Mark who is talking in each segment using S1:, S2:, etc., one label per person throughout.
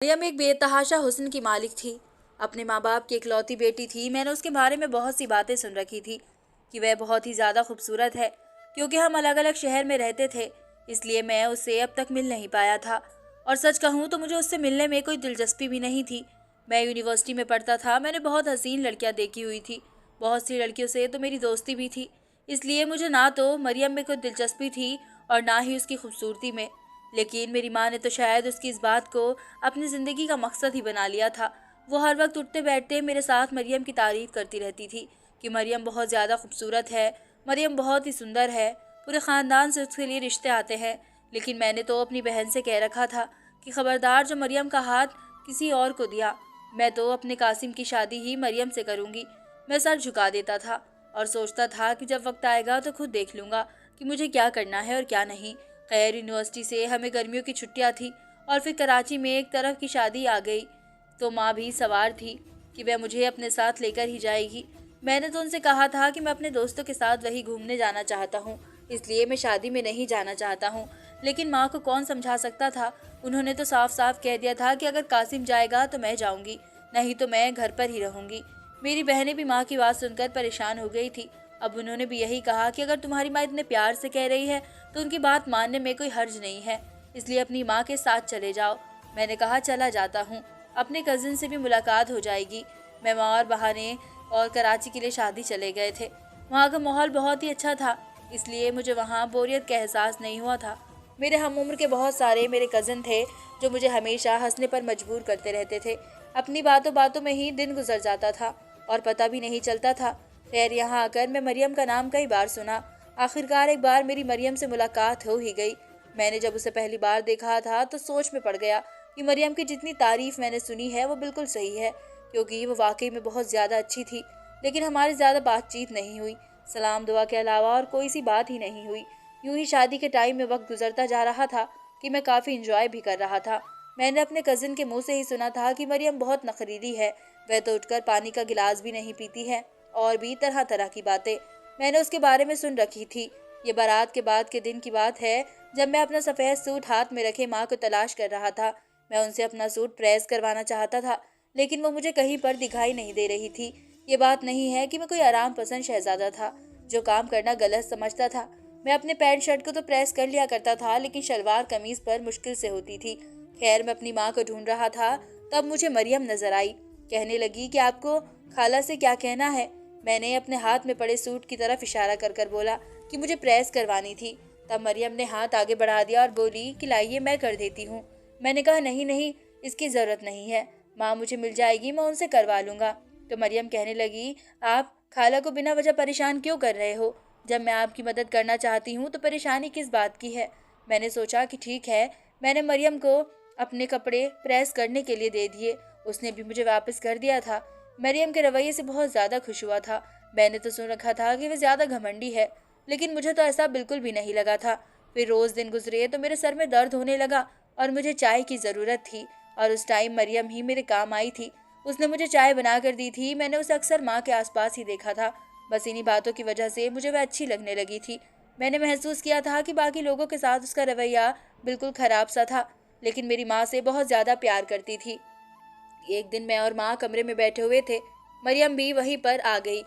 S1: मरियम एक बेतहाशा हुस्न की मालिक थी। अपने माँ बाप की इकलौती बेटी थी। मैंने उसके बारे में बहुत सी बातें सुन रखी थी कि वह बहुत ही ज़्यादा खूबसूरत है। क्योंकि हम अलग अलग शहर में रहते थे, इसलिए मैं उससे अब तक मिल नहीं पाया था। और सच कहूँ तो मुझे उससे मिलने में कोई दिलचस्पी भी नहीं थी। मैं यूनिवर्सिटी में पढ़ता था। मैंने बहुत हसीन लड़कियाँ देखी हुई थी। बहुत सी लड़कियों से तो मेरी दोस्ती भी थी। इसलिए मुझे ना तो मरियम में कोई दिलचस्पी थी और ना ही उसकी खूबसूरती में। लेकिन मेरी माँ ने तो शायद उसकी इस बात को अपनी ज़िंदगी का मकसद ही बना लिया था। वो हर वक्त उठते बैठते मेरे साथ मरियम की तारीफ़ करती रहती थी कि मरियम बहुत ज़्यादा खूबसूरत है, मरियम बहुत ही सुंदर है, पूरे ख़ानदान से उसके लिए रिश्ते आते हैं। लेकिन मैंने तो अपनी बहन से कह रखा था कि ख़बरदार जो मरियम का हाथ किसी और को दिया, मैं तो अपने कासिम की शादी ही मरियम से करूँगी। मैं सर झुका देता था और सोचता था कि जब वक्त आएगा तो खुद देख लूँगा कि मुझे क्या करना है और क्या नहीं। खैर, यूनिवर्सिटी से हमें गर्मियों की छुट्टियां थी और फिर कराची में एक तरफ की शादी आ गई, तो माँ भी सवार थी कि वह मुझे अपने साथ लेकर ही जाएगी। मैंने तो उनसे कहा था कि मैं अपने दोस्तों के साथ वही घूमने जाना चाहता हूँ, इसलिए मैं शादी में नहीं जाना चाहता हूँ। लेकिन माँ को कौन समझा सकता था। उन्होंने तो साफ साफ कह दिया था कि अगर कासिम जाएगा तो मैं जाऊँगी, नहीं तो मैं घर पर ही रहूँगी। मेरी बहनें भी माँ की बात सुनकर परेशान हो गई थी। अब उन्होंने भी यही कहा कि अगर तुम्हारी माँ इतने प्यार से कह रही है तो उनकी बात मानने में कोई हर्ज नहीं है, इसलिए अपनी माँ के साथ चले जाओ। मैंने कहा चला जाता हूँ, अपने कजिन से भी मुलाकात हो जाएगी। मैं माँ और बहाने और कराची के लिए शादी चले गए थे। वहाँ का माहौल बहुत ही अच्छा था, इसलिए मुझे वहाँ बोरियत का एहसास नहीं हुआ था। मेरे हम उम्र के बहुत सारे मेरे कज़न थे जो मुझे हमेशा हंसने पर मजबूर करते रहते थे। अपनी बातों बातों में ही दिन गुजर जाता था और पता भी नहीं चलता था। खैर, यहाँ आकर मैं मरियम का नाम कई बार सुना। आखिरकार एक बार मेरी मरियम से मुलाकात हो ही गई। मैंने जब उसे पहली बार देखा था तो सोच में पड़ गया कि मरियम की जितनी तारीफ मैंने सुनी है वो बिल्कुल सही है, क्योंकि वो वाकई में बहुत ज़्यादा अच्छी थी। लेकिन हमारी ज़्यादा बातचीत नहीं हुई। सलाम दुआ के अलावा और कोई सी बात ही नहीं हुई। यूं ही शादी के टाइम में वक्त गुजरता जा रहा था कि मैं काफ़ी इंजॉय भी कर रहा था। मैंने अपने कज़न के मुंह से ही सुना था कि मरियम बहुत नखरीली है, वह तो उठकर पानी का गिलास भी नहीं पीती है, और भी तरह तरह की बातें मैंने उसके बारे में सुन रखी थी। ये बारात के बाद के दिन की बात है, जब मैं अपना सफ़ेद सूट हाथ में रखे माँ को तलाश कर रहा था। मैं उनसे अपना सूट प्रेस करवाना चाहता था, लेकिन वो मुझे कहीं पर दिखाई नहीं दे रही थी। ये बात नहीं है कि मैं कोई आराम पसंद शहजादा था जो काम करना गलत समझता था। मैं अपने पैंट शर्ट को तो प्रेस कर लिया करता था, लेकिन शलवार कमीज पर मुश्किल से होती थी। खैर, मैं अपनी माँ को ढूंढ रहा था, तब मुझे मरियम नजर आई। कहने लगी कि आपको खाला से क्या कहना है। मैंने अपने हाथ में पड़े सूट की तरफ इशारा कर कर बोला कि मुझे प्रेस करवानी थी। तब मरियम ने हाथ आगे बढ़ा दिया और बोली कि लाइए मैं कर देती हूँ। मैंने कहा नहीं नहीं, इसकी ज़रूरत नहीं है, माँ मुझे मिल जाएगी, मैं उनसे करवा लूँगा। तो मरियम कहने लगी, आप खाला को बिना वजह परेशान क्यों कर रहे हो? जब मैं आपकी मदद करना चाहती हूँ तो परेशानी किस बात की है? मैंने सोचा कि ठीक है। मैंने मरियम को अपने कपड़े प्रेस करने के लिए दे दिए। उसने भी मुझे वापस कर दिया था। मरियम के रवैये से बहुत ज़्यादा खुश हुआ था। मैंने तो सुन रखा था कि वह ज़्यादा घमंडी है, लेकिन मुझे तो ऐसा बिल्कुल भी नहीं लगा था। फिर रोज़ दिन गुजरे तो मेरे सर में दर्द होने लगा और मुझे चाय की ज़रूरत थी, और उस टाइम मरियम ही मेरे काम आई थी। उसने मुझे चाय बना कर दी थी। मैंने उसे अक्सर माँ के आसपास ही देखा था। बस इन्हीं बातों की वजह से मुझे वह अच्छी लगने लगी थी। मैंने महसूस किया था कि बाकी लोगों के साथ उसका रवैया बिल्कुल ख़राब सा था, लेकिन मेरी माँ से बहुत ज़्यादा प्यार करती थी। एक दिन मैं और माँ कमरे में बैठे हुए थे। मरियम भी वहीं पर आ गई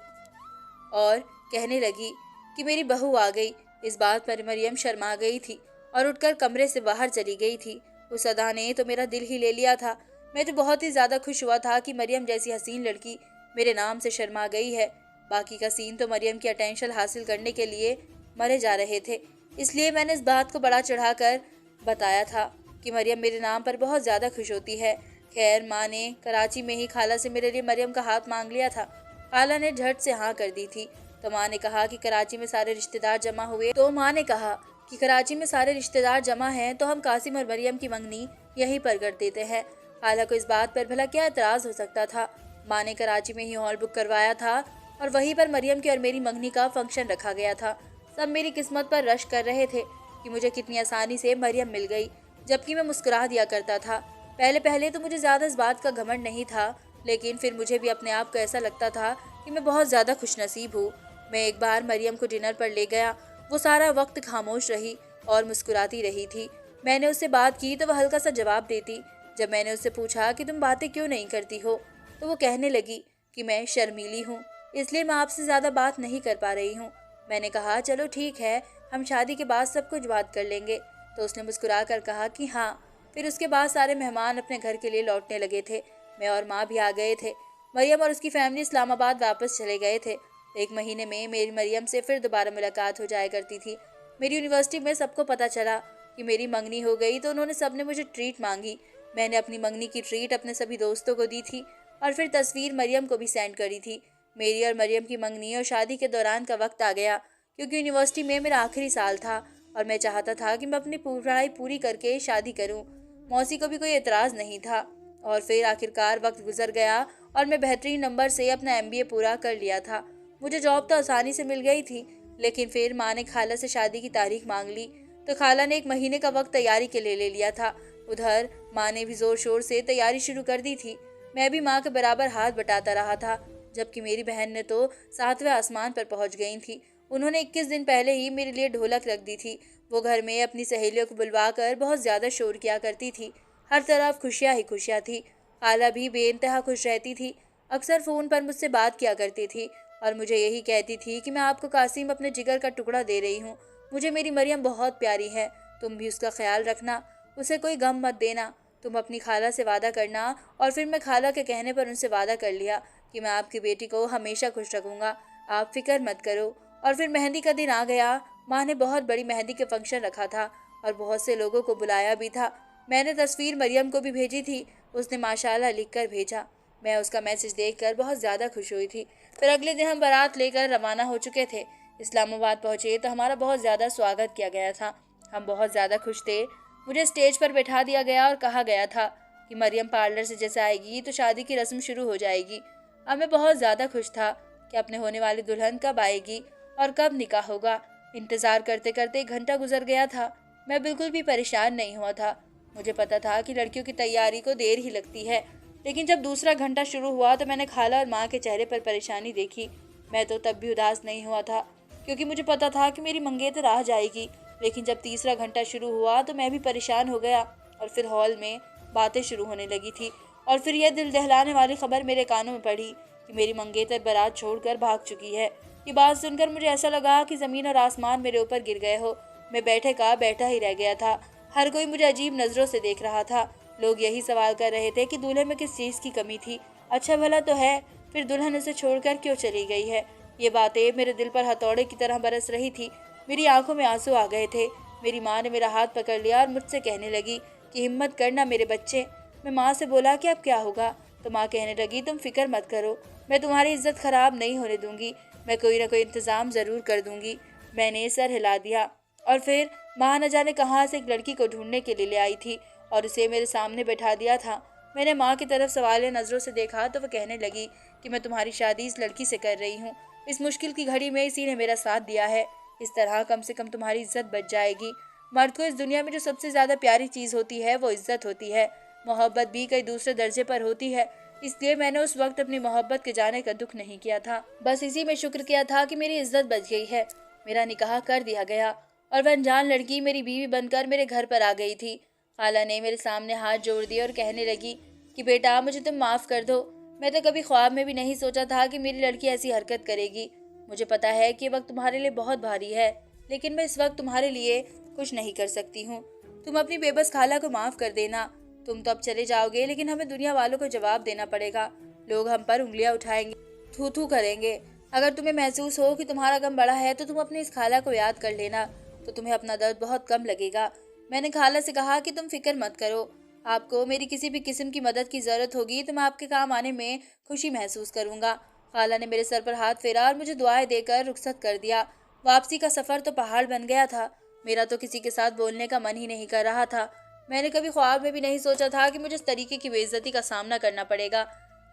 S1: और कहने लगी कि मेरी बहू आ गई। इस बात पर मरियम शर्मा गई थी और उठकर कमरे से बाहर चली गई थी। उस अदा ने तो मेरा दिल ही ले लिया था। मैं तो बहुत ही ज़्यादा खुश हुआ था कि मरियम जैसी हसीन लड़की मेरे नाम से शर्मा गई है। बाकी का सीन तो मरियम की अटेंशन हासिल करने के लिए मरे जा रहे थे, इसलिए मैंने इस बात को बड़ा चढ़ाकर बताया था कि मरियम मेरे नाम पर बहुत ज़्यादा खुश होती है। खैर, माँ ने कराची में ही खाला से मेरे लिए मरियम का हाथ मांग लिया था। खाला ने झट से हाँ कर दी थी। तो माँ ने कहा कि कराची में सारे रिश्तेदार जमा हैं, तो हम कासिम और मरियम की मंगनी यहीं पर कर देते हैं। खाला को इस बात पर भला क्या एतराज़ हो सकता था। माँ ने कराची में ही हॉल बुक करवाया था और वहीं पर मरियम की और मेरी मंगनी का फंक्शन रखा गया था। सब मेरी किस्मत पर रश कर रहे थे कि मुझे कितनी आसानी से मरियम मिल गई, जबकि मैं मुस्कुरा दिया करता था। पहले पहले तो मुझे ज़्यादा इस बात का घमंड नहीं था, लेकिन फिर मुझे भी अपने आप को ऐसा लगता था कि मैं बहुत ज़्यादा खुशनसीब हूँ। मैं एक बार मरियम को डिनर पर ले गया। वो सारा वक्त खामोश रही और मुस्कुराती रही थी। मैंने उससे बात की तो वह हल्का सा जवाब देती, जब मैंने उससे पूछा कि तुम बातें क्यों नहीं करती हो, तो वो कहने लगी कि मैं शर्मीली हूँ, इसलिए मैं आपसे ज़्यादा बात नहीं कर पा रही हूँ। मैंने कहा चलो ठीक है, हम शादी के बाद सब कुछ बात कर लेंगे। तो उसने मुस्कुरा कर कहा कि हाँ। फिर उसके बाद सारे मेहमान अपने घर के लिए लौटने लगे थे। मैं और माँ भी आ गए थे। मरियम और उसकी फैमिली इस्लामाबाद वापस चले गए थे। 1 महीने में मेरी मरियम से फिर दोबारा मुलाकात हो जाया करती थी। मेरी यूनिवर्सिटी में सबको पता चला कि मेरी मंगनी हो गई, तो उन्होंने सबने मुझे ट्रीट मांगी। मैंने अपनी मंगनी की ट्रीट अपने सभी दोस्तों को दी थी और फिर तस्वीर मरियम को भी सेंड करी थी। मेरी और मरियम की मंगनी और शादी के दौरान का वक्त आ गया, क्योंकि यूनिवर्सिटी में मेरा आखिरी साल था और मैं चाहता था कि मैं अपनी पढ़ाई पूरी करके शादी करूं। मौसी को भी कोई एतराज़ नहीं था। और फिर आखिरकार वक्त गुजर गया और मैं बेहतरीन नंबर से अपना MBA पूरा कर लिया था। मुझे जॉब तो आसानी से मिल गई थी, लेकिन फिर माँ ने खाला से शादी की तारीख मांग ली, तो खाला ने 1 महीने का वक्त तैयारी के लिए ले लिया था। उधर माँ ने भी जोर शोर से तैयारी शुरू कर दी थी। मैं भी माँ के बराबर हाथ बटाता रहा था, जबकि मेरी बहन ने तो 7वें आसमान पर पहुंच गई थी। उन्होंने 21 दिन पहले ही मेरे लिए ढोलक रख दी थी। वो घर में अपनी सहेलियों को बुलवा कर बहुत ज़्यादा शोर किया करती थी। हर तरफ खुशियाँ ही खुशियाँ थी। खाला भी बेइंतहा खुश रहती थी। अक्सर फ़ोन पर मुझसे बात किया करती थी और मुझे यही कहती थी कि मैं आपको कासिम अपने जिगर का टुकड़ा दे रही हूँ। मुझे मेरी मरियम बहुत प्यारी है, तुम भी उसका ख्याल रखना, उसे कोई गम मत देना। तुम अपनी खाला से वादा करना। और फिर मैं खाला के कहने पर उनसे वादा कर लिया कि मैं आपकी बेटी को हमेशा खुश रखूँगा, आप फिक्र मत करो। और फिर मेहंदी का दिन आ गया। माँ ने बहुत बड़ी मेहंदी के फंक्शन रखा था और बहुत से लोगों को बुलाया भी था। मैंने तस्वीर मरियम को भी भेजी थी, उसने माशाल्लाह लिख कर भेजा। मैं उसका मैसेज देखकर बहुत ज़्यादा खुश हुई थी। फिर अगले दिन हम बारात लेकर रवाना हो चुके थे। इस्लामाबाद पहुँचे तो हमारा बहुत ज़्यादा स्वागत किया गया था। हम बहुत ज़्यादा खुश थे। मुझे स्टेज पर बैठा दिया गया और कहा गया था कि मरियम पार्लर से जैसे आएगी तो शादी की रस्म शुरू हो जाएगी। अब मैं बहुत ज़्यादा खुश था कि अपने होने वाली दुल्हन कब आएगी और कब निकाह होगा। इंतज़ार करते करते 1 घंटा गुजर गया था। मैं बिल्कुल भी परेशान नहीं हुआ था। मुझे पता था कि लड़कियों की तैयारी को देर ही लगती है, लेकिन जब दूसरा घंटा शुरू हुआ तो मैंने खाला और माँ के चेहरे पर परेशानी देखी। मैं तो तब भी उदास नहीं हुआ था, क्योंकि मुझे पता था कि मेरी मंगेतर आ जाएगी। लेकिन जब तीसरा घंटा शुरू हुआ तो मैं भी परेशान हो गया और फिर हॉल में बातें शुरू होने लगी थी। और फिर यह दिल दहलाने वाली खबर मेरे कानों में पड़ी कि मेरी मंगेतर बारात छोड़कर भाग चुकी है। ये बात सुनकर मुझे ऐसा लगा कि ज़मीन और आसमान मेरे ऊपर गिर गए हो। मैं बैठे का बैठा ही रह गया था। हर कोई मुझे अजीब नज़रों से देख रहा था। लोग यही सवाल कर रहे थे कि दूल्हे में किस चीज़ की कमी थी। अच्छा भला तो है, फिर दुल्हन उसे छोड़कर क्यों चली गई है। ये बातें मेरे दिल पर हथौड़े की तरह बरस रही थी। मेरी आंखों में आंसू आ गए थे। मेरी माँ ने मेरा हाथ पकड़ लिया और मुझसे कहने लगी कि हिम्मत करना मेरे बच्चे। मैं माँ से बोला कि अब क्या होगा, तो माँ कहने लगी तुम फिक्र मत करो, मैं तुम्हारी इज्जत खराब नहीं होने दूंगी, मैं कोई ना कोई इंतज़ाम ज़रूर कर दूंगी। मैंने सर हिला दिया और फिर माँ न जाने कहाँ से एक लड़की को ढूंढने के लिए ले आई थी और उसे मेरे सामने बैठा दिया था। मैंने माँ की तरफ सवालिया नज़रों से देखा तो वह कहने लगी कि मैं तुम्हारी शादी इस लड़की से कर रही हूँ। इस मुश्किल की घड़ी में इसी ने मेरा साथ दिया है। इस तरह कम से कम तुम्हारी इज्जत बच जाएगी। मर्द को इस दुनिया में जो सबसे ज़्यादा प्यारी चीज़ होती है वो इज्जत होती है। मोहब्बत भी कई दूसरे दर्जे पर होती है, इसलिए मैंने उस वक्त अपनी मोहब्बत के जाने का दुख नहीं किया था। बस इसी में शुक्र किया था कि मेरी इज्जत बच गई है। मेरा निकाह कर दिया गया और वह अनजान लड़की मेरी बीवी बनकर मेरे घर पर आ गई थी। खाला ने मेरे सामने हाथ जोड़ दिए और कहने लगी कि बेटा मुझे तुम माफ़ कर दो। मैं तो कभी ख्वाब में भी नहीं सोचा था कि मेरी लड़की ऐसी हरकत करेगी। मुझे पता है कि ये वक्त तुम्हारे लिए बहुत भारी है, लेकिन मैं इस वक्त तुम्हारे लिए कुछ नहीं कर सकती हूँ। तुम अपनी बेबस खाला को माफ़ कर देना। तुम तो अब चले जाओगे, लेकिन हमें दुनिया वालों को जवाब देना पड़ेगा। लोग हम पर उंगलियां उठाएंगे, थू थू करेंगे। अगर तुम्हें महसूस हो कि तुम्हारा गम बड़ा है तो तुम अपनी इस खाला को याद कर लेना, तो तुम्हें अपना दर्द बहुत कम लगेगा। मैंने खाला से कहा कि तुम फिक्र मत करो, आपको मेरी किसी भी किस्म की मदद की ज़रूरत होगी तो मैं आपके काम आने में खुशी महसूस करूँगा। खाला ने मेरे सर पर हाथ फेरा और मुझे दुआएं देकर रुखसत कर दिया। वापसी का सफ़र तो पहाड़ बन गया था। मेरा तो किसी के साथ बोलने का मन ही नहीं कर रहा था। मैंने कभी ख्वाब में भी नहीं सोचा था कि मुझे इस तरीके की बेइज्जती का सामना करना पड़ेगा।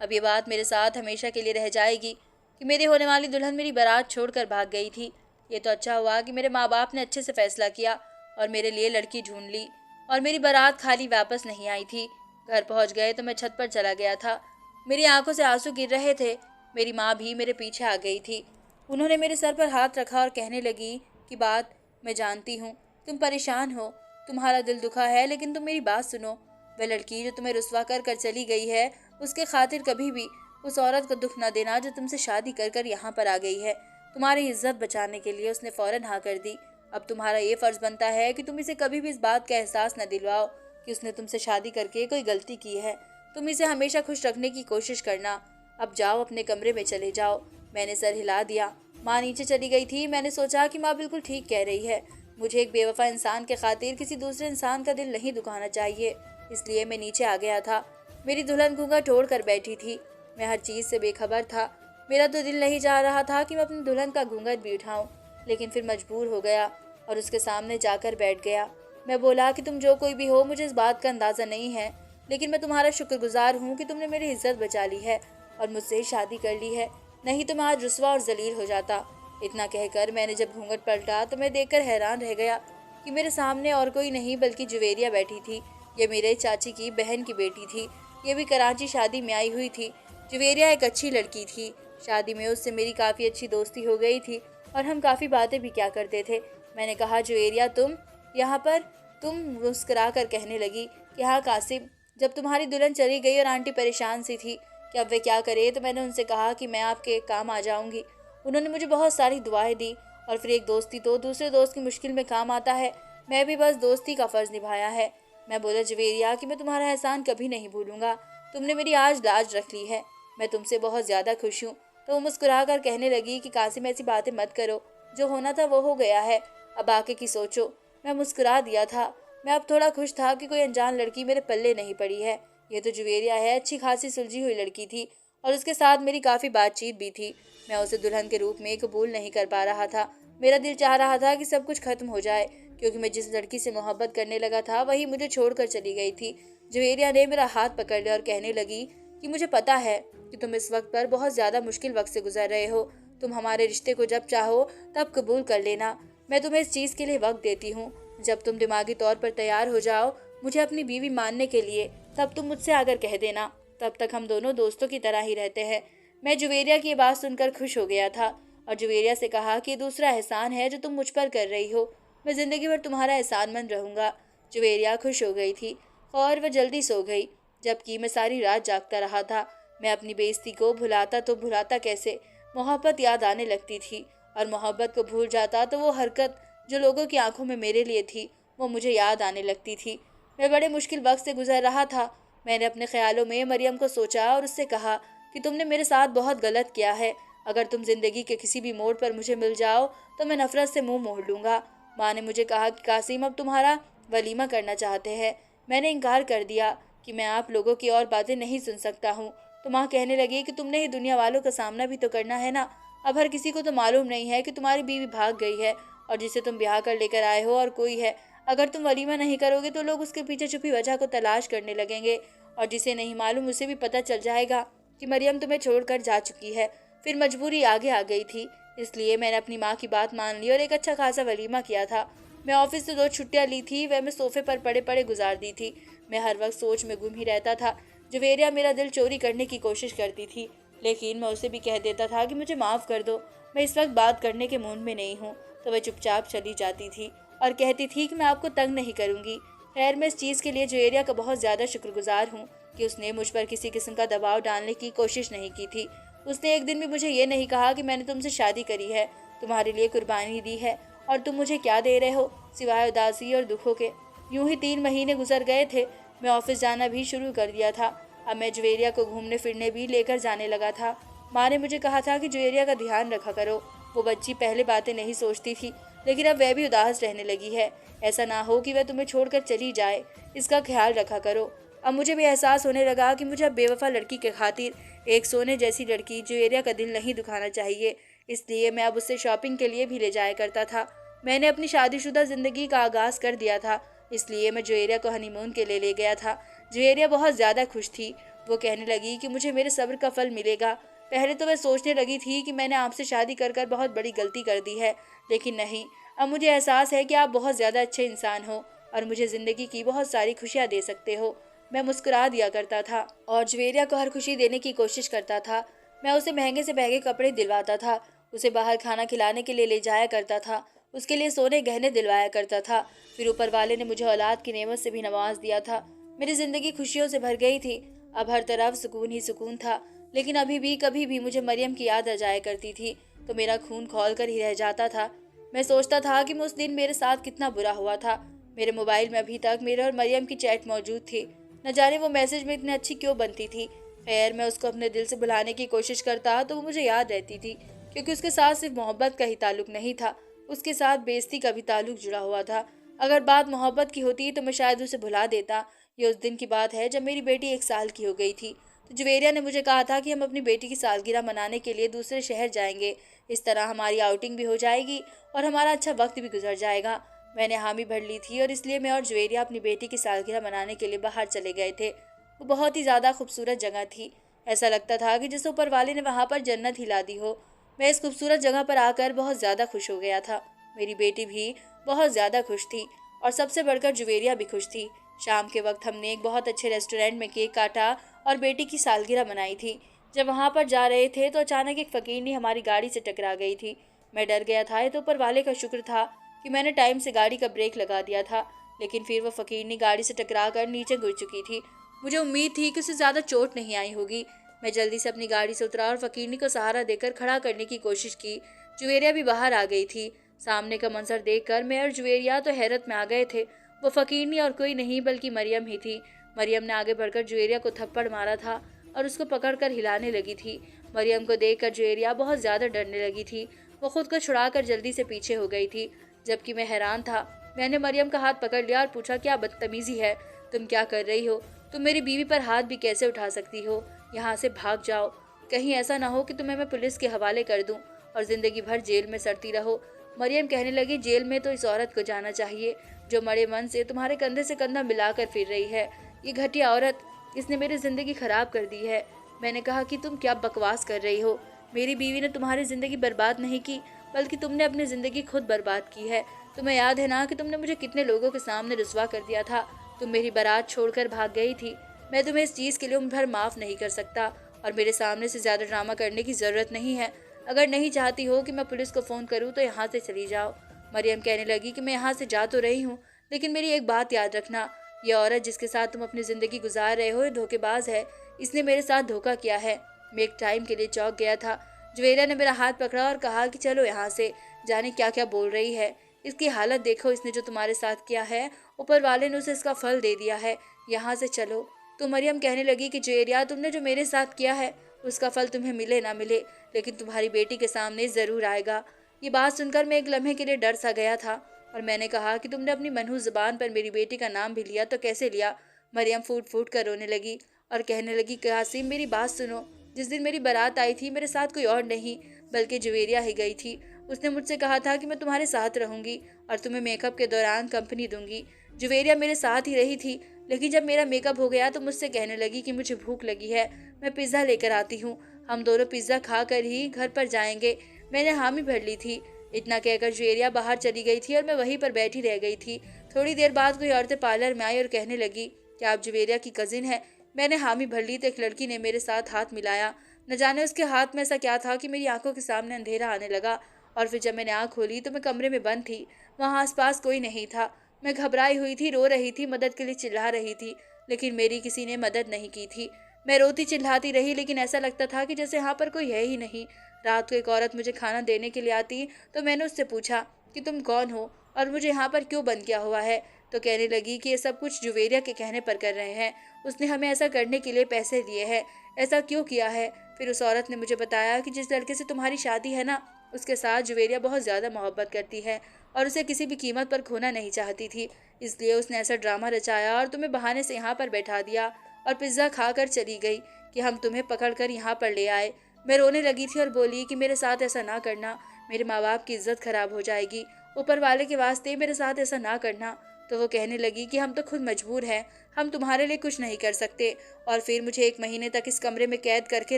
S1: अब ये बात मेरे साथ हमेशा के लिए रह जाएगी कि मेरी होने वाली दुल्हन मेरी बारात छोड़कर भाग गई थी। ये तो अच्छा हुआ कि मेरे माँ बाप ने अच्छे से फैसला किया और मेरे लिए लड़की ढूंढ ली और मेरी बारात खाली वापस नहीं आई थी। घर पहुँच गए तो मैं छत पर चला गया था। मेरी आंखों से आंसू गिर रहे थे। मेरी माँ भी मेरे पीछे आ गई थी। उन्होंने मेरे सर पर हाथ रखा और कहने लगी कि बात मैं जानती हूँ, तुम परेशान हो, तुम्हारा दिल दुखा है, लेकिन तुम मेरी बात सुनो। वह लड़की जो तुम्हें रुसवा कर कर चली गई है, उसके खातिर कभी भी उस औरत को दुख न देना जो तुमसे शादी कर कर यहाँ पर आ गई है। तुम्हारी इज्जत बचाने के लिए उसने फौरन हाँ कर दी। अब तुम्हारा ये फर्ज बनता है कि तुम इसे कभी भी इस बात का एहसास न दिलवाओ कि उसने तुमसे शादी करके कोई गलती की है। तुम इसे हमेशा खुश रखने की कोशिश करना। अब जाओ, अपने कमरे में चले जाओ। मैंने सर हिला दिया। माँ नीचे चली गई थी। मैंने सोचा कि माँ बिल्कुल ठीक कह रही है। मुझे एक बेवफा इंसान के खातिर किसी दूसरे इंसान का दिल नहीं दुखाना चाहिए, इसलिए मैं नीचे आ गया था। मेरी दुल्हन घूंघट ओढ़ कर बैठी थी। मैं हर चीज़ से बेखबर था। मेरा तो दिल नहीं चाह रहा था कि मैं अपनी दुल्हन का घूंघट भी उठाऊं, लेकिन फिर मजबूर हो गया और उसके सामने जाकर बैठ गया। मैं बोला कि तुम जो कोई भी हो, मुझे इस बात का अंदाज़ा नहीं है, लेकिन मैं तुम्हारा शुक्रगुजार हूँ कि तुमने मेरी इज्जत बचा ली है और मुझसे ही शादी कर ली है, नहीं तो मैं आज रुसवा और जलील हो जाता। इतना कहकर मैंने जब घूंघट पलटा तो मैं देखकर हैरान रह गया कि मेरे सामने और कोई नहीं बल्कि जुवेरिया बैठी थी। ये मेरे चाची की बहन की बेटी थी। ये भी कराची शादी में आई हुई थी। जुवेरिया एक अच्छी लड़की थी। शादी में उससे मेरी काफ़ी अच्छी दोस्ती हो गई थी और हम काफ़ी बातें भी क्या करते थे। मैंने कहा, जुवेरिया तुम यहाँ पर? तुम मुस्कुरा कर कहने लगी कि हाँ कासिम, जब तुम्हारी दुल्हन चली गई और आंटी परेशान सी थी कि अब वे क्या करे, तो मैंने उनसे कहा कि मैं आपके काम आ जाऊंगी। उन्होंने मुझे बहुत सारी दुआएं दी और फिर एक दोस्ती तो दूसरे दोस्त की मुश्किल में काम आता है। मैं भी बस दोस्ती का फ़र्ज़ निभाया है। मैं बोला, जुवेरिया कि मैं तुम्हारा एहसान कभी नहीं भूलूंगा। तुमने मेरी आज लाज रख ली है। मैं तुमसे बहुत ज़्यादा खुश हूँ। तो वो मुस्कुरा कर कहने लगी कि कासिम ऐसी बातें मत करो, जो होना था वो हो गया है, अब आगे की सोचो। मैं मुस्कुरा दिया था। मैं अब थोड़ा खुश था कि कोई अनजान लड़की मेरे पल्ले नहीं पड़ी है। ये तो जुवेरिया है, अच्छी खासी सुलझी हुई लड़की थी और उसके साथ मेरी काफ़ी बातचीत भी थी। मैं उसे दुल्हन के रूप में कबूल नहीं कर पा रहा था। मेरा दिल चाह रहा था कि सब कुछ खत्म हो जाए, क्योंकि मैं जिस लड़की से मोहब्बत करने लगा था वही मुझे छोड़कर चली गई थी। जुवेरिया ने मेरा हाथ पकड़ लिया और कहने लगी कि मुझे पता है कि तुम इस वक्त पर बहुत ज़्यादा मुश्किल वक्त से गुजर रहे हो। तुम हमारे रिश्ते को जब चाहो तब कबूल कर लेना। मैं तुम्हें इस चीज़ के लिए वक्त देती हूँ। जब तुम दिमागी तौर पर तैयार हो जाओ मुझे अपनी बीवी मानने के लिए, तब तुम मुझसे आकर कह देना। तब तक हम दोनों दोस्तों की तरह ही रहते हैं। मैं जुवेरिया की बात सुनकर खुश हो गया था और जुवेरिया से कहा कि दूसरा एहसान है जो तुम मुझ पर कर रही हो। मैं ज़िंदगी भर तुम्हारा एहसानमंद रहूँगा। जुवेरिया खुश हो गई थी और वह जल्दी सो गई, जबकि मैं सारी रात जागता रहा था। मैं अपनी बेइज्जती को भुलाता तो भुलाता कैसे, मोहब्बत याद आने लगती थी और मोहब्बत को भूल जाता तो वो हरकत जो लोगों की आंखों में मेरे लिए थी वो मुझे याद आने लगती थी। मैं बड़े मुश्किल वक्त से गुजर रहा था। मैंने अपने ख्यालों में मरियम को सोचा और उससे कहा कि तुमने मेरे साथ बहुत गलत किया है। अगर तुम जिंदगी के किसी भी मोड़ पर मुझे मिल जाओ तो मैं नफरत से मुंह मोड़ लूँगा। माँ ने मुझे कहा कि कासिम अब तुम्हारा वलीमा करना चाहते हैं। मैंने इनकार कर दिया कि मैं आप लोगों की और बातें नहीं सुन सकता हूँ। तो माँ कहने लगी कि तुमने ही दुनिया वालों का सामना भी तो करना है ना। अब हर किसी को तो मालूम नहीं है कि तुम्हारी बीवी भाग गई है और जिसे तुम ब्याह कर लेकर आए हो और कोई है। अगर तुम वलीमा नहीं करोगे तो लोग उसके पीछे छुपी वजह को तलाश करने लगेंगे और जिसे नहीं मालूम उसे भी पता चल जाएगा कि मरियम तुम्हें छोड़कर जा चुकी है। फिर मजबूरी आगे आ गई थी, इसलिए मैंने अपनी माँ की बात मान ली और एक अच्छा खासा वलीमा किया था। मैं ऑफिस से 2 छुट्टियाँ ली थी, वह मैं सोफे पर पड़े पड़े गुजार दी थी। मैं हर वक्त सोच में गुम ही रहता था। जुवेरिया मेरा दिल चोरी करने की कोशिश करती थी, लेकिन मैं उसे भी कह देता था कि मुझे माफ़ कर दो, मैं इस वक्त बात करने के मूड में नहीं हूँ। तो वह चुपचाप चली जाती थी और कहती थी कि मैं आपको तंग नहीं करूँगी। खैर, मैं इस चीज़ के लिए जुवेरिया का बहुत ज़्यादा शुक्रगुजार हूँ कि उसने मुझ पर किसी किस्म का दबाव डालने की कोशिश नहीं की थी। उसने एक दिन भी मुझे ये नहीं कहा कि मैंने तुमसे शादी करी है, तुम्हारे लिए कुर्बानी दी है और तुम मुझे क्या दे रहे हो सिवाय उदासी और दुखों के। यूं ही 3 महीने गुजर गए थे। मैं ऑफिस जाना भी शुरू कर दिया था। अब मैं जुवेरिया को घूमने फिरने भी लेकर जाने लगा था। माँ ने मुझे कहा था कि जुवेरिया का ध्यान रखा करो। वो बच्ची पहले बातें नहीं सोचती थी, लेकिन अब वह भी उदास रहने लगी है। ऐसा ना हो कि वह तुम्हें छोड़कर चली जाए, इसका ख्याल रखा करो। अब मुझे भी एहसास होने लगा कि मुझे अब बेवफा लड़की के खातिर एक सोने जैसी लड़की जुवेरिया का दिल नहीं दुखाना चाहिए, इसलिए मैं अब उससे शॉपिंग के लिए भी ले जाया करता था। मैंने अपनी शादीशुदा ज़िंदगी का आगाज़ कर दिया था, इसलिए मैं जुवेरिया को हनीमून के लिए ले गया था। जुवेरिया बहुत ज़्यादा खुश थी। वो कहने लगी कि मुझे मेरे सब्र का फल मिलेगा। पहले तो मैं सोचने लगी थी कि मैंने आपसे शादी कर कर बहुत बड़ी गलती कर दी है, लेकिन नहीं, अब मुझे एहसास है कि आप बहुत ज़्यादा अच्छे इंसान हो और मुझे ज़िंदगी की बहुत सारी खुशियाँ दे सकते हो। मैं मुस्कुरा दिया करता था और जुवेरिया को हर खुशी देने की कोशिश करता था। मैं उसे महंगे से महंगे कपड़े दिलवाता था, उसे बाहर खाना खिलाने के लिए ले जाया करता था, उसके लिए सोने गहने दिलवाया करता था। फिर ऊपर वाले ने मुझे औलाद की नेमत से भी नवाज दिया था। मेरी जिंदगी खुशियों से भर गई थी। अब हर तरफ सुकून ही सुकून था। लेकिन अभी भी कभी भी मुझे मरियम की याद आ जाया करती थी तो मेरा खून खौल कर ही रह जाता था। मैं सोचता था कि उस दिन मेरे साथ कितना बुरा हुआ था। मेरे मोबाइल में अभी तक मेरे और मरियम की चैट मौजूद थी। न जाने वो मैसेज में इतनी अच्छी क्यों बनती थी। खैर, मैं उसको अपने दिल से भुलाने की कोशिश करता तो वो मुझे याद रहती थी, क्योंकि उसके साथ सिर्फ मोहब्बत का ही ताल्लुक नहीं था, उसके साथ बेइज्जती का भी ताल्लुक जुड़ा हुआ था। अगर बात मोहब्बत की होती तो मैं शायद उसे भुला देता। ये उस दिन की बात है जब मेरी बेटी 1 साल की हो गई थी। तो जवेरिया ने मुझे कहा था कि हम अपनी बेटी की सालगिरह मनाने के लिए दूसरे शहर जाएंगे। इस तरह हमारी आउटिंग भी हो जाएगी और हमारा अच्छा वक्त भी गुजर जाएगा। मैंने हामी भर ली थी और इसलिए मैं और जवेरिया अपनी बेटी की सालगिरह मनाने के लिए बाहर चले गए थे। वो बहुत ही ज़्यादा खूबसूरत जगह थी। ऐसा लगता था कि जैसे ऊपर वाले ने वहाँ पर जन्नत ही ला दी हो। मैं इस खूबसूरत जगह पर आकर बहुत ज़्यादा खुश हो गया था। मेरी बेटी भी बहुत ज़्यादा खुश थी और सबसे बढ़कर जवेरिया भी खुश थी। शाम के वक्त हमने एक बहुत अच्छे रेस्टोरेंट में केक काटा और बेटी की सालगिरह मनाई थी। जब वहाँ पर जा रहे थे तो अचानक एक फ़कीरनी हमारी गाड़ी से टकरा गई थी। मैं डर गया था। ये तो ऊपर वाले का शुक्र था कि मैंने टाइम से गाड़ी का ब्रेक लगा दिया था, लेकिन फिर वो फ़कीरनी गाड़ी से टकरा कर नीचे गिर चुकी थी। मुझे उम्मीद थी कि उसे ज़्यादा चोट नहीं आई होगी। मैं जल्दी से अपनी गाड़ी से उतरा और फ़कीरनी को सहारा देकर खड़ा करने की कोशिश की। जुवेरिया भी बाहर आ गई थी। सामने का मंजर देखकर मैं और जुवेरिया तो हैरत में आ गए थे। वो फ़कीरनी और कोई नहीं बल्कि मरियम ही थी। मरियम ने आगे बढ़कर जुवेरिया को थप्पड़ मारा था और उसको पकड़कर हिलाने लगी थी। मरियम को देखकर जुवेरिया बहुत ज़्यादा डरने लगी थी। वो खुद को छुड़ाकर जल्दी से पीछे हो गई थी, जबकि मैं हैरान था। मैंने मरियम का हाथ पकड़ लिया और पूछा, क्या बदतमीजी है? तुम क्या कर रही हो? तुम मेरी बीवी पर हाथ भी कैसे उठा सकती हो? यहाँ से भाग जाओ। कहीं ऐसा ना हो कि तुम्हें मैं पुलिस के हवाले कर दूं और जिंदगी भर जेल में सड़ती रहो। मरियम कहने लगी, जेल में तो इस औरत को जाना चाहिए जो मरे मन से तुम्हारे कंधे से कंधा मिलाकर फिर रही है। ये घटिया औरत, इसने मेरी जिंदगी खराब कर दी है। मैंने कहा कि तुम क्या बकवास कर रही हो? मेरी बीवी ने तुम्हारी जिंदगी बर्बाद नहीं की, बल्कि तुमने अपनी जिंदगी खुद बर्बाद की है। तुम्हें याद है ना कि तुमने मुझे कितने लोगों के सामने रुसवा कर दिया था? तुम मेरी बारात छोड़कर भाग गई थी। मैं तुम्हें इस चीज़ के लिए उम्र भर माफ़ नहीं कर सकता और मेरे सामने से ज़्यादा ड्रामा करने की ज़रूरत नहीं है। अगर नहीं चाहती हो कि मैं पुलिस को फ़ोन करूँ तो यहाँ से चली जाओ। मरियम कहने लगी कि मैं यहाँ से जा तो रही हूँ, लेकिन मेरी एक बात याद रखना, यह औरत जिसके साथ तुम अपनी ज़िंदगी गुजार रहे हो ये धोखेबाज है। इसने मेरे साथ धोखा किया है। मैं एक टाइम के लिए चौंक गया था। जवेरिया ने मेरा हाथ पकड़ा और कहा कि चलो यहाँ से। जाने क्या क्या बोल रही है। इसकी हालत देखो, इसने जो तुम्हारे साथ किया है ऊपर वाले ने उसे इसका फल दे दिया है। यहाँ से चलो। तो मरियम कहने लगी कि जवेरिया, तुमने जो मेरे साथ किया है उसका फल तुम्हें मिले ना मिले, लेकिन तुम्हारी बेटी के सामने ज़रूर आएगा। ये बात सुनकर मैं एक लम्हे के लिए डर सा गया था और मैंने कहा कि तुमने अपनी मनहूस ज़ुबान पर मेरी बेटी का नाम भी लिया तो कैसे लिया? मरियम फूट फूट कर रोने लगी और कहने लगी, कासिम मेरी बात सुनो। जिस दिन मेरी बारात आई थी मेरे साथ कोई और नहीं बल्कि जवेरिया ही गई थी। उसने मुझसे कहा था कि मैं तुम्हारे साथ रहूंगी और तुम्हें मेकअप के दौरान कंपनी दूंगी। जवेरिया मेरे साथ ही रही थी, लेकिन जब मेरा मेकअप हो गया तो मुझसे कहने लगी कि मुझे भूख लगी है, मैं पिज़्ज़ा लेकर आती हूँ, हम दोनों पिज़्ज़ा खा कर ही घर पर जाएंगे। मैंने हामी भर ली थी। इतना कहकर जवेरिया बाहर चली गई थी और मैं वहीं पर बैठी रह गई थी। थोड़ी देर बाद कोई औरतें पार्लर में आई और कहने लगी, क्या आप जवेरिया की कजिन है? मैंने हामी भर ली तो एक लड़की ने मेरे साथ हाथ मिलाया। न जाने उसके हाथ में ऐसा क्या था कि मेरी आंखों के सामने अंधेरा आने लगा और फिर जब मैंने आंख खोली तो मैं कमरे में बंद थी। वहाँ आसपास कोई नहीं था। मैं घबराई हुई थी, रो रही थी, मदद के लिए चिल्ला रही थी, लेकिन मेरी किसी ने मदद नहीं की थी। मैं रोती चिल्लाती रही, लेकिन ऐसा लगता था कि जैसे यहाँ पर कोई है ही नहीं। रात को एक औरत मुझे खाना देने के लिए आती तो मैंने उससे पूछा कि तुम कौन हो और मुझे यहाँ पर क्यों बंद किया हुआ है? तो कहने लगी कि ये सब कुछ जुवेरिया के कहने पर कर रहे हैं, उसने हमें ऐसा करने के लिए पैसे दिए हैं। ऐसा क्यों किया है? फिर उस औरत ने मुझे बताया कि जिस लड़के से तुम्हारी शादी है ना, उसके साथ जुवेरिया बहुत ज़्यादा मोहब्बत करती है और उसे किसी भी कीमत पर खोना नहीं चाहती थी, इसलिए उसने ऐसा ड्रामा रचाया और तुम्हें बहाने से यहाँ पर बैठा दिया और पिज़्ज़ा खा कर चली गई कि हम तुम्हें पकड़ कर यहाँ पर ले आए। मैं रोने लगी थी और बोली कि मेरे साथ ऐसा ना करना, मेरे माँ बाप की इज्जत खराब हो जाएगी, ऊपर वाले के वास्ते मेरे साथ ऐसा ना करना। तो वो कहने लगी कि हम तो खुद मजबूर हैं, हम तुम्हारे लिए कुछ नहीं कर सकते। और फिर मुझे 1 महीने तक इस कमरे में कैद करके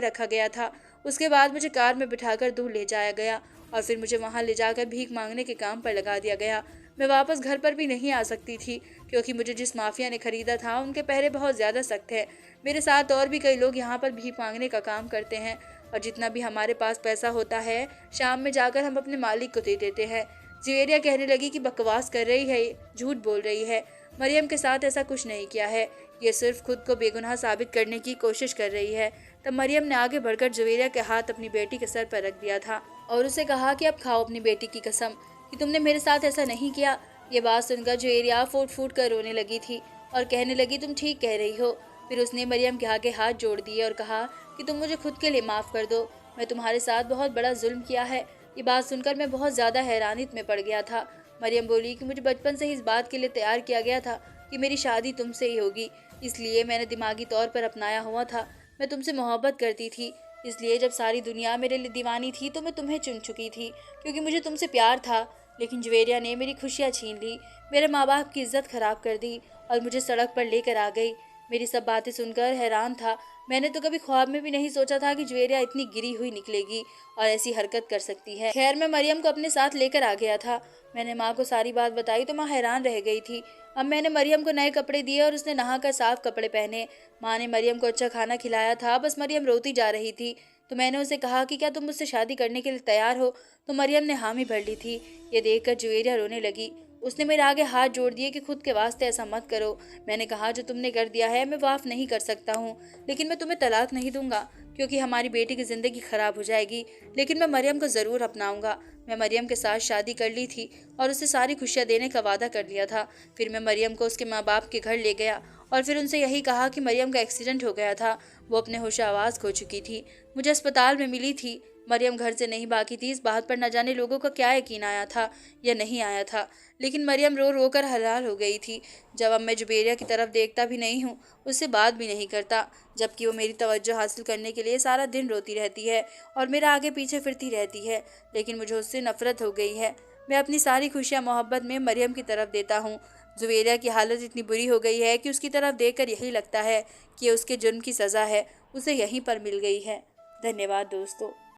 S1: रखा गया था। उसके बाद मुझे कार में बिठाकर दूर ले जाया गया और फिर मुझे वहाँ ले जाकर भीख मांगने के काम पर लगा दिया गया। मैं वापस घर पर भी नहीं आ सकती थी, क्योंकि मुझे जिस माफिया ने खरीदा था उनके पहरे बहुत ज़्यादा सख्त है। मेरे साथ और भी कई लोग यहाँ पर भीख मांगने का काम करते हैं और जितना भी हमारे पास पैसा होता है शाम में जाकर हम अपने मालिक को दे देते हैं। जुवेरिया कहने लगी कि बकवास कर रही है, झूठ बोल रही है, मरियम के साथ ऐसा कुछ नहीं किया है, ये सिर्फ खुद को बेगुनाह साबित करने की कोशिश कर रही है। तब मरियम ने आगे बढ़कर जुवेरिया के हाथ अपनी बेटी के सर पर रख दिया था और उसे कहा कि अब खाओ अपनी बेटी की कसम कि तुमने मेरे साथ ऐसा नहीं किया। ये बात सुनकर जुवेरिया फूट फूट कर रोने लगी थी और कहने लगी, तुम ठीक कह रही हो। फिर उसने मरियम के आगे हाथ जोड़ दिए और कहा कि तुम मुझे खुद के लिए माफ़ कर दो, मैं तुम्हारे साथ बहुत बड़ा जुल्म किया है। ये बात सुनकर मैं बहुत ज़्यादा हैरानियत में पड़ गया था। मरियम बोली कि मुझे बचपन से ही इस बात के लिए तैयार किया गया था कि मेरी शादी तुमसे ही होगी, इसलिए मैंने दिमागी तौर पर अपनाया हुआ था। मैं तुमसे मोहब्बत करती थी, इसलिए जब सारी दुनिया मेरे लिए दीवानी थी तो मैं तुम्हें चुन चुकी थी क्योंकि मुझे तुमसे प्यार था। लेकिन जुवेरिया ने मेरी खुशियाँ छीन ली, मेरे माँ बाप की इज्जत खराब कर दी और मुझे सड़क पर लेकर आ गई। मेरी सब बातें सुनकर हैरान था। मैंने तो कभी ख्वाब में भी नहीं सोचा था कि जुवेरिया इतनी गिरी हुई निकलेगी और ऐसी हरकत कर सकती है। खैर, मैं मरियम को अपने साथ लेकर आ गया था। मैंने माँ को सारी बात बताई तो माँ हैरान रह गई थी। अब मैंने मरियम को नए कपड़े दिए और उसने नहाकर साफ कपड़े पहने। माँ ने मरियम को अच्छा खाना खिलाया था, बस मरियम रोती जा रही थी। तो मैंने उसे कहा कि क्या तुम मुझसे शादी करने के लिए तैयार हो? तो मरियम ने हामी भर ली थी। ये देखकर जुवेरिया रोने लगी। उसने मेरे आगे हाथ जोड़ दिए कि खुद के वास्ते ऐसा मत करो। मैंने कहा, जो तुमने कर दिया है मैं माफ़ नहीं कर सकता हूँ, लेकिन मैं तुम्हें तलाक नहीं दूंगा क्योंकि हमारी बेटी की ज़िंदगी ख़राब हो जाएगी। लेकिन मैं मरियम को ज़रूर अपनाऊंगा। मैं मरियम के साथ शादी कर ली थी और उसे सारी खुशियाँ देने का वादा कर लिया था। फिर मैं मरियम को उसके माँ बाप के घर ले गया और फिर उनसे यही कहा कि मरियम का एक्सीडेंट हो गया था, वो अपने होश आवाज़ खो चुकी थी, मुझे अस्पताल में मिली थी। मरियम घर से नहीं भागी थी। इस बात पर न जाने लोगों का क्या यकीन आया था या नहीं आया था, लेकिन मरियम रो रो कर हलाल हो गई थी। जब अब मैं जुबेरिया की तरफ देखता भी नहीं हूँ, उससे बात भी नहीं करता, जबकि वो मेरी तवज्जो हासिल करने के लिए सारा दिन रोती रहती है और मेरा आगे पीछे फिरती रहती है, लेकिन मुझे उससे नफरत हो गई है। मैं अपनी सारी खुशियाँ मोहब्बत में मरियम की तरफ देता हूँ। जुबेरिया की हालत इतनी बुरी हो गई है कि उसकी तरफ देखकर यही लगता है कि उसके जुर्म की सज़ा है उसे यहीं पर मिल गई है। धन्यवाद दोस्तों।